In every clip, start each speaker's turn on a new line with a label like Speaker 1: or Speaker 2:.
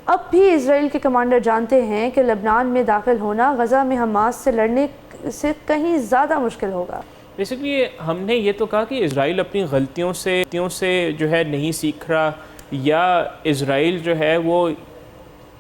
Speaker 1: اب بھی اسرائیل کے کمانڈر جانتے ہیں کہ لبنان میں داخل ہونا غزہ میں حماس سے لڑنے سے کہیں زیادہ مشکل ہوگا۔
Speaker 2: بیسیکلی ہم نے یہ تو کہا کہ اسرائیل اپنی غلطیوں سے جو ہے نہیں سیکھ رہا، یا اسرائیل جو ہے وہ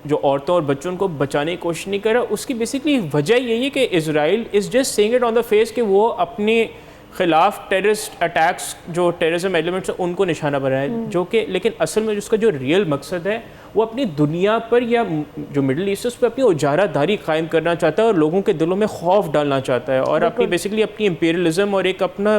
Speaker 2: جو عورتوں اور بچوں کو بچانے کی کوشش نہیں کر رہا۔ اس کی بیسیکلی وجہ یہی ہے کہ Israel is just seeing it on the face کہ وہ اپنے خلاف ٹیررسٹ اٹیکس جو ٹیررزم ایلیمنٹس ہیں ان کو نشانہ بنائے، جو کہ لیکن اصل میں اس کا جو ریئل مقصد ہے وہ اپنی دنیا پر یا جو مڈل ایسٹ اس پہ اپنی اجارہ داری قائم کرنا چاہتا ہے اور لوگوں کے دلوں میں خوف ڈالنا چاہتا ہے، اور اپنی بیسیکلی اپنی امپیریلزم اور ایک اپنا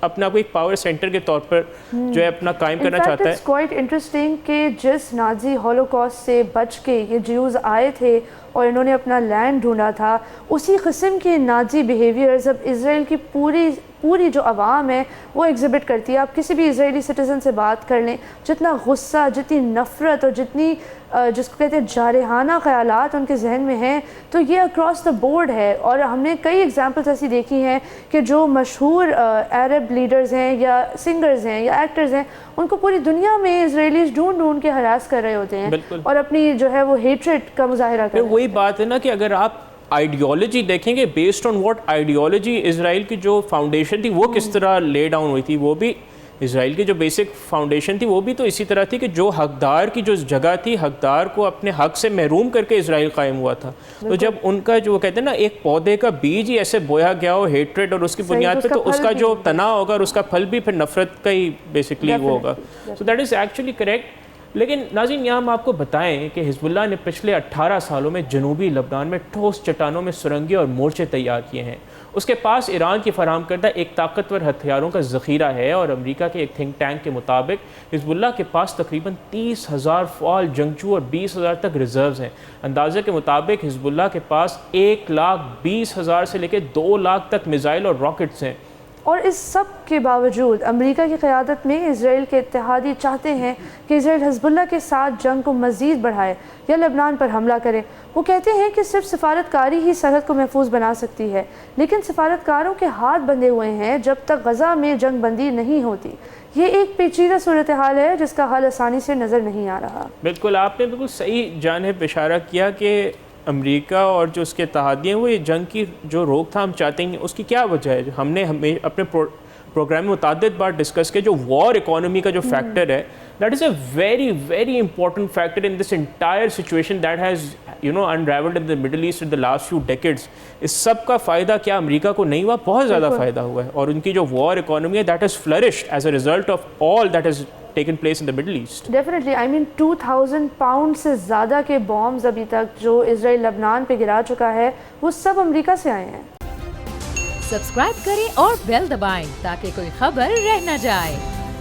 Speaker 2: اپنا کو ایک پاور سینٹر کے طور پر جو ہے اپنا قائم کرنا چاہتا ہے۔
Speaker 1: اٹس کوائٹ انٹرسٹنگ کہ جس نازی ہولوکاسٹ سے بچ کے یہ جیوز آئے تھے اور انہوں نے اپنا لینڈ ڈھونڈا تھا، اسی قسم کے نازی بیہیویئرز اب اسرائیل کی پوری جو عوام ہے وہ ایگزبٹ کرتی ہے۔ آپ کسی بھی اسرائیلی سٹیزن سے بات کر لیں، جتنا غصہ، جتنی نفرت اور جتنی جس کو کہتے ہیں جارحانہ خیالات ان کے ذہن میں ہیں، تو یہ اکراس دا بورڈ ہے۔ اور ہم نے کئی ایگزامپلس ایسی دیکھی ہیں کہ جو مشہور عرب لیڈرز ہیں یا سنگرز ہیں یا ایکٹرز ہیں، ان کو پوری دنیا میں اسرائیلیز ڈھونڈ کے ہراس کر رہے ہوتے ہیں اور اپنی جو ہے وہ ہیٹریٹ کا مظاہرہ کر رہے ہیں۔
Speaker 2: وہی بات ہے نا کہ اگر آپ آئیڈیالوجی دیکھیں گے، بیسڈ آن واٹ آئیڈیالوجی اسرائیل کی جو فاؤنڈیشن تھی وہ کس طرح لے ڈاؤن ہوئی تھی، وہ بھی اسرائیل کی جو بیسک فاؤنڈیشن تھی وہ بھی تو اسی طرح تھی کہ جو حقدار کی جو جگہ تھی، حقدار کو اپنے حق سے محروم کر کے اسرائیل قائم ہوا تھا۔ تو جب ان کا جو کہتے ہیں نا ایک پودے کا بیج ہی ایسے بویا گیا ہو ہیٹریڈ اور اس کی بنیاد پہ، تو اس کا جو تنا ہوگا اور اس کا پھل بھی پھر نفرت کا ہی بیسکلی وہ ہوگا۔ So that is actually correct. لیکن ناظرین یہاں ہم آپ کو بتائیں کہ حزب اللہ نے پچھلے 18 سالوں میں جنوبی لبنان میں ٹھوس چٹانوں میں سرنگیں اور مورچے تیار کیے ہیں۔ اس کے پاس ایران کی فراہم کردہ ایک طاقتور ہتھیاروں کا ذخیرہ ہے، اور امریکہ کے ایک تھنک ٹینک کے مطابق حزب اللہ کے پاس تقریباً 30,000 فعال جنگجو اور 20,000 تک ریزروز ہیں۔ اندازے کے مطابق حزب اللہ کے پاس 1,20,000 سے لے کے 2 لاکھ تک میزائل اور راکٹس ہیں۔
Speaker 1: اور اس سب کے باوجود امریکہ کی قیادت میں اسرائیل کے اتحادی چاہتے ہیں کہ اسرائیل حزب اللہ کے ساتھ جنگ کو مزید بڑھائے یا لبنان پر حملہ کرے۔ وہ کہتے ہیں کہ صرف سفارتکاری ہی سرحد کو محفوظ بنا سکتی ہے، لیکن سفارتکاروں کے ہاتھ بندھے ہوئے ہیں جب تک غزہ میں جنگ بندی نہیں ہوتی۔ یہ ایک پیچیدہ صورتحال ہے جس کا حل آسانی سے نظر نہیں آ رہا۔
Speaker 2: بالکل، آپ نے بالکل صحیح جانب اشارہ کیا کہ امریکہ اور جو اس کے اتحادی ہیں وہ یہ جنگ کی جو روک تھام چاہتے ہیں۔ اس کی کیا وجہ ہے؟ ہم نے اپنے پروگرام میں متعدد بار ڈسکس کیا، جو وار اکانومی کا جو فیکٹر ہے، that is a very very important factor in this entire situation that has unraveled in the Middle East in the last few decades۔ اس سب کا فائدہ کیا امریکہ کو نہیں ہوا؟ بہت زیادہ فائدہ ہوا ہے، اور ان کی جو وار اکانومی ہے that has flourished as a result of all that has taken place in the Middle East۔
Speaker 1: Definitely, I mean 2000 pound سے زیادہ کے بامز ابھی تک جو اسرائیل لبنان پہ گرا چکا ہے وہ سب امریکہ سے آئے ہیں۔
Speaker 3: سبسکرائب کریں اور بیل دبائیں تاکہ کوئی خبر رہ نہ جائے۔